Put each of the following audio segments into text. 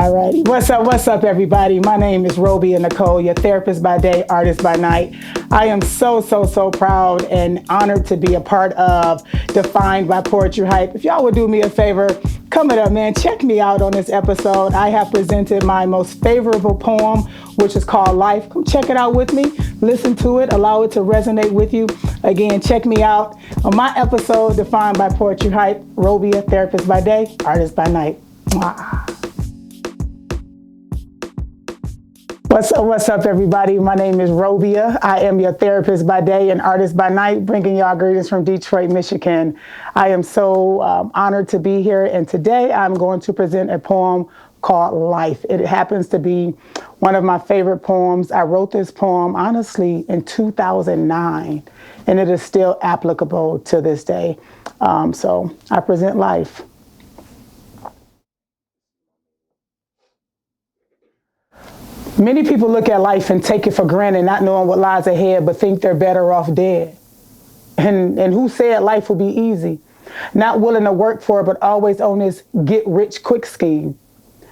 All righty. What's up, everybody? My name is Robia Nicole, your therapist by day, artist by night. I am so proud and honored to be a part of Defined by Poetry.Hype. If y'all would do me a favor, come it up, man. Check me out on this episode. I have presented my most favorable poem, which is called Life. Come check it out with me. Listen to it. Allow it to resonate with you. Again, check me out on my episode, Defined by Poetry.Hype. Robia, therapist by day, artist by night. Mwah. What's up, everybody? My name is Robia. I am your therapist by day and artist by night, bringing y'all greetings from Detroit, Michigan. I am so honored to be here, and today I'm going to present a poem called Life. It happens to be one of my favorite poems. I wrote this poem, honestly, in 2009, and it is still applicable to this day. So I present Life. Many people look at life and take it for granted, not knowing what lies ahead, but think they're better off dead. And who said life would be easy? Not willing to work for it, but always on this get-rich-quick scheme.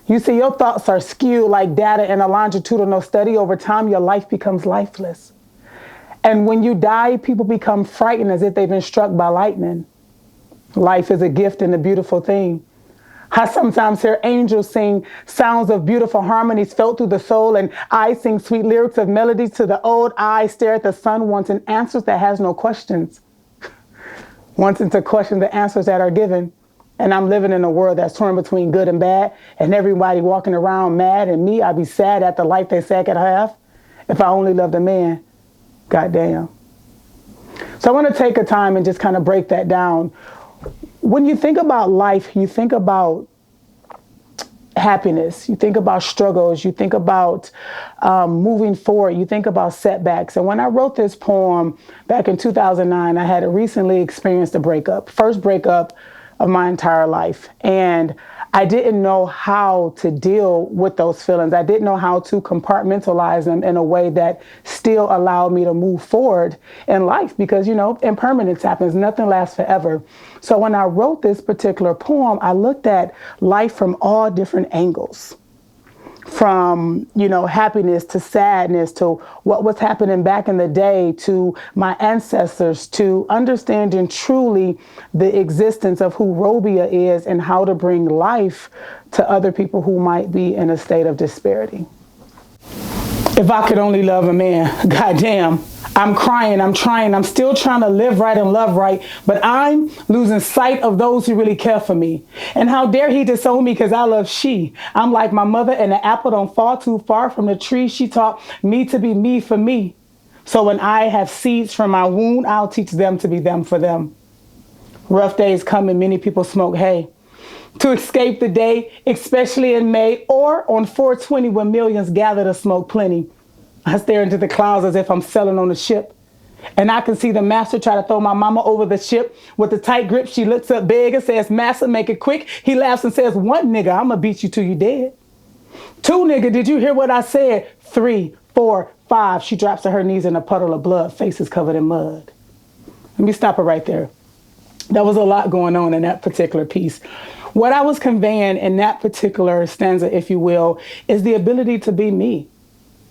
You see, your thoughts are skewed like data in a longitudinal study. Over time, your life becomes lifeless. And when you die, people become frightened as if they've been struck by lightning. Life is a gift and a beautiful thing. I sometimes hear angels sing sounds of beautiful harmonies felt through the soul, and I sing sweet lyrics of melodies to the old eye, stare at the sun, wanting answers that has no questions, wanting to question the answers that are given. And I'm living in a world that's torn between good and bad, and everybody walking around mad, and me, I'd be sad at the life they say I could have if I only loved a man. Goddamn. So I want to take a time and just kind of break that down. When you think about life, you think about happiness, you think about struggles, you think about moving forward, you think about setbacks. And when I wrote this poem back in 2009, I had recently experienced a breakup, first breakup of my entire life. And I didn't know how to deal with those feelings. I didn't know how to compartmentalize them in a way that still allowed me to move forward in life because, you know, impermanence happens. Nothing lasts forever. So when I wrote this particular poem, I looked at life from all different angles. From, you know, happiness to sadness to what was happening back in the day to my ancestors to understanding truly the existence of who Robia is and how to bring life to other people who might be in a state of disparity. If I could only love a man, goddamn. I'm crying, I'm trying, I'm still trying to live right and love right, but I'm losing sight of those who really care for me. And how dare he disown me because I love she. I'm like my mother and the apple don't fall too far from the tree. She taught me to be me for me. So when I have seeds from my wound, I'll teach them to be them for them. Rough days come and many people smoke hay to escape the day, especially in May or on 420 when millions gather to smoke plenty. I stare into the clouds as if I'm sailing on a ship. And I can see the master try to throw my mama over the ship. With a tight grip, she looks up big and says, "Master, make it quick." He laughs and says, "One nigga, I'ma beat you till you dead. Two nigga, did you hear what I said? 3, 4, 5. She drops to her knees in a puddle of blood, faces covered in mud. Let me stop it right there. There was a lot going on in that particular piece. What I was conveying in that particular stanza, if you will, is the ability to be me.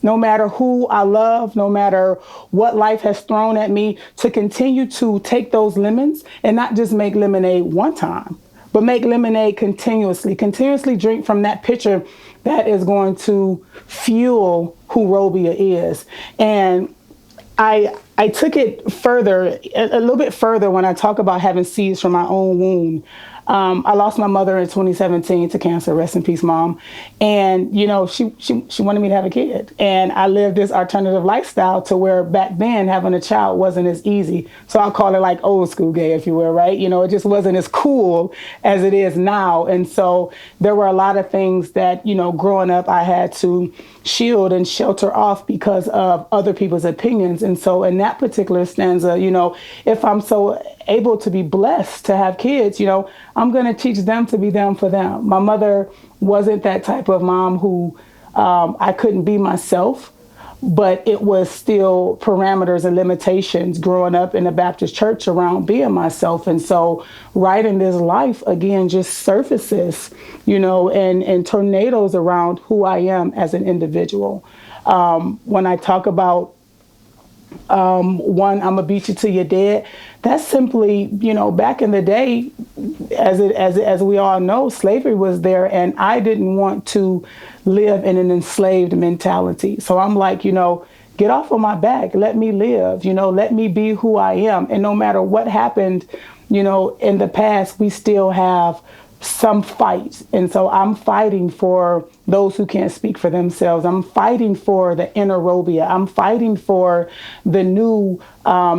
No matter who I love, no matter what life has thrown at me, to continue to take those lemons and not just make lemonade one time, but make lemonade continuously drink from that pitcher that is going to fuel who Robia is. And I took it further, a little bit further when I talk about having seeds from my own wound. I lost my mother in 2017 to cancer. Rest in peace, Mom. And, you know, she wanted me to have a kid. And I lived this alternative lifestyle to where back then having a child wasn't as easy. So I'll call it like old school gay, if you will, right? You know, it just wasn't as cool as it is now. And so there were a lot of things that, you know, growing up, I had to shield and shelter off because of other people's opinions. And so in that particular stanza, you know, if I'm so able to be blessed to have kids, you know, I'm going to teach them to be them for them. My mother wasn't that type of mom who I couldn't be myself, but it was still parameters and limitations growing up in a Baptist church around being myself. And so writing this life again just surfaces, and tornadoes around who I am as an individual. When I talk about one, I'm gonna beat you till you're dead. That's simply, back in the day, as we all know, slavery was there, and I didn't want to live in an enslaved mentality. So I'm like, get off of my back, let me live, let me be who I am. And no matter what happened, in the past, we still have some fight. And so I'm fighting for those who can't speak for themselves. I'm fighting for the inner Robia. I'm fighting for the new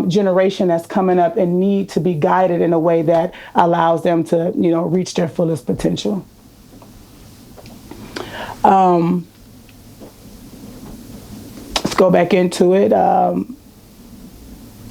generation that's coming up and need to be guided in a way that allows them to, reach their fullest potential. Let's go back into it.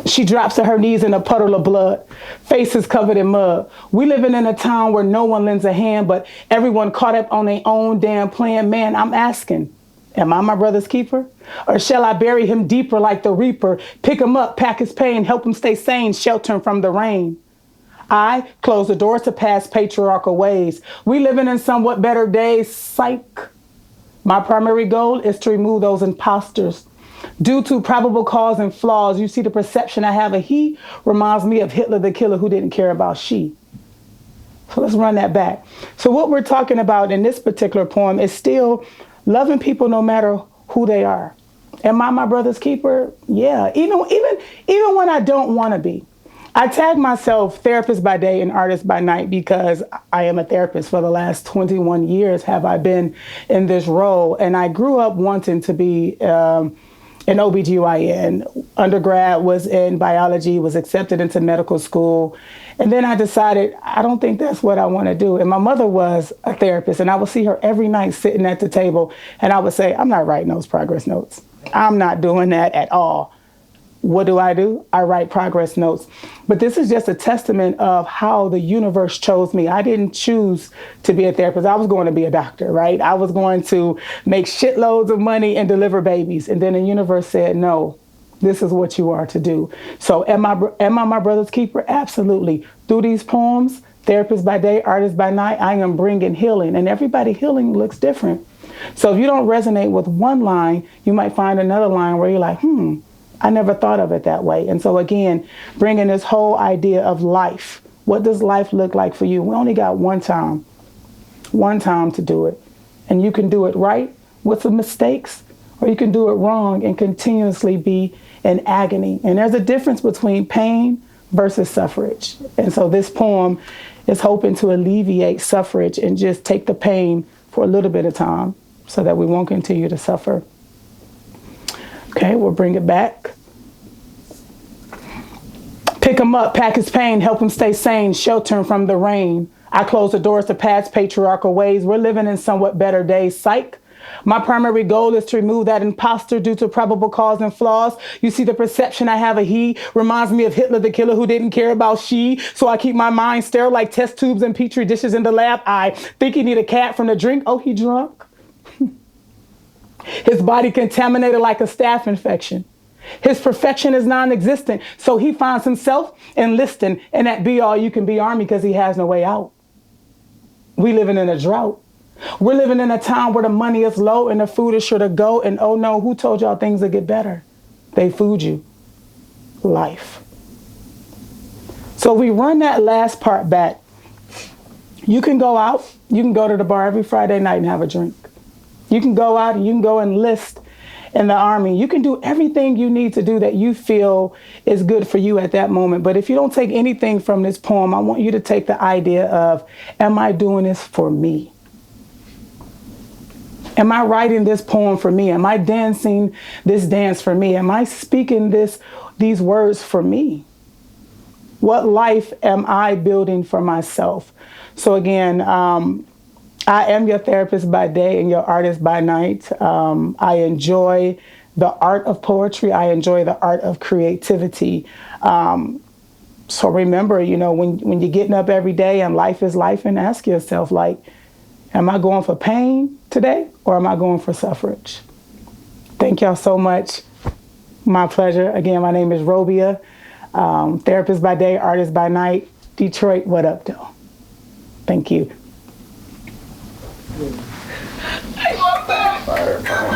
She drops to her knees in a puddle of blood, faces covered in mud. We living in a town where no one lends a hand, but everyone caught up on their own damn plan. Man, I'm asking, am I my brother's keeper? Or shall I bury him deeper like the reaper? Pick him up, pack his pain, help him stay sane, shelter him from the rain. I close the doors to past patriarchal ways. We living in somewhat better days. Psych. My primary goal is to remove those imposters. Due to probable cause and flaws, you see the perception I have of he reminds me of Hitler the killer who didn't care about she. So let's run that back. So what we're talking about in this particular poem is still loving people no matter who they are. Am I my brother's keeper? Yeah, even when I don't want to be. I tag myself therapist by day and artist by night because I am a therapist. For the last 21 years have I been in this role, and I grew up wanting to be an OBGYN. Undergrad was in biology, was accepted into medical school. And then I decided, I don't think that's what I want to do. And my mother was a therapist, and I would see her every night sitting at the table. And I would say, I'm not writing those progress notes. I'm not doing that at all. What do? I write progress notes. But this is just a testament of how the universe chose me. I didn't choose to be a therapist. I was going to be a doctor, right? I was going to make shitloads of money and deliver babies. And then the universe said, no, this is what you are to do. So am I my brother's keeper? Absolutely. Through these poems, therapist by day, artist by night, I am bringing healing. And everybody healing looks different. So if you don't resonate with one line, you might find another line where you're like, I never thought of it that way. And so again, bringing this whole idea of life. What does life look like for you? We only got one time to do it. And you can do it right with some mistakes, or you can do it wrong and continuously be in agony. And there's a difference between pain versus suffrage. And so this poem is hoping to alleviate suffrage and just take the pain for a little bit of time so that we won't continue to suffer. Okay, we'll bring it back. Pick him up, pack his pain, help him stay sane, shelter him from the rain. I close the doors to past patriarchal ways. We're living in somewhat better days. Psych. My primary goal is to remove that imposter due to probable cause and flaws. You see the perception I have of he reminds me of Hitler the killer who didn't care about she. So I keep my mind sterile like test tubes and petri dishes in the lab. I think he need a cat from the drink. Oh, he drunk. His body contaminated like a staph infection. His perfection is non-existent. So he finds himself enlisting in that be-all-you-can-be army because he has no way out. We living in a drought. We're living in a time where the money is low and the food is sure to go. And oh no, who told y'all things will get better? They fooled you. Life. So we run that last part back. You can go out. You can go to the bar every Friday night and have a drink. You can go out and you can go enlist in the army. You can do everything you need to do that you feel is good for you at that moment. But if you don't take anything from this poem, I want you to take the idea of, am I doing this for me? Am I writing this poem for me? Am I dancing this dance for me? Am I speaking these words for me? What life am I building for myself? So again, I am your therapist by day and your artist by night. I enjoy the art of poetry. I enjoy the art of creativity. So remember, when you're getting up every day and life is life, and ask yourself, like, am I going for pain today or am I going for suffrage? Thank y'all so much. My pleasure. Again, my name is Robia, therapist by day, artist by night. Detroit, what up, though? Thank you. I love that. Fire.